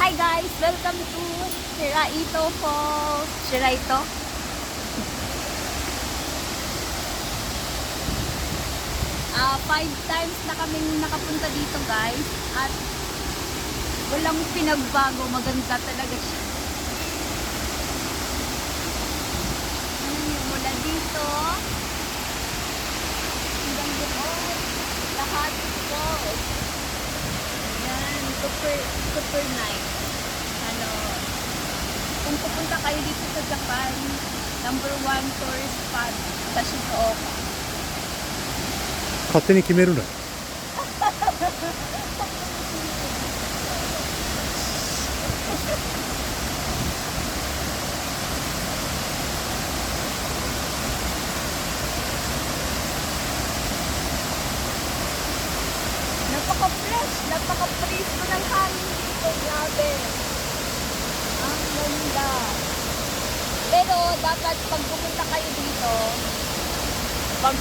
Hi guys! Welcome to Shiraito Falls. Shiraito? Five times na kami nakapunta dito guys. At walang pinagbago. Maganda talaga siya. Ayan yung mula dito. Hanggang doon. Lahat falls. Ayan. Super nice. Kung pupunta kayo dito sa Japan, number 1 tourist spot sa Shizuoka. 勝手に決めるなよ。 Napaka-fresh, napaka-presko ng hangin dito. Grabe. Ang ganda. Pero dapat pag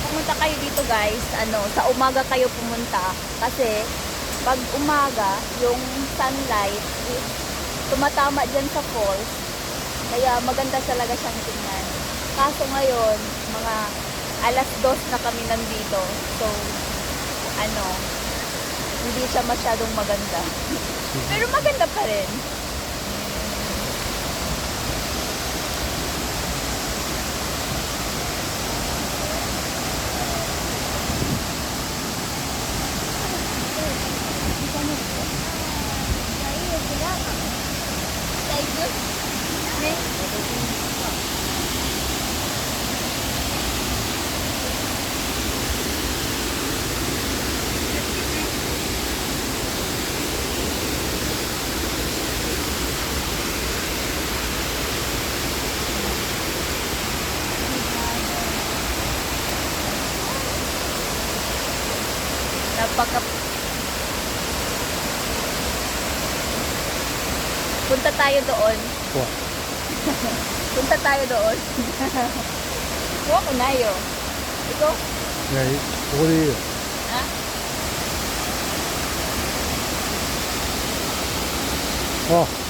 pumunta kayo dito guys, sa umaga kayo pumunta kasi pag umaga yung sunlight is tumatama dyan sa falls, kaya maganda talaga siyang tingnan. Kaso ngayon mga alas 2 na kami nandito, so hindi siya masyadong maganda. Pero maganda pa rin. Punta tayo doon. Punta tayo doon. Huwag ko na yun. Ikaw? いや、ここでいいよ。 Ha? あ、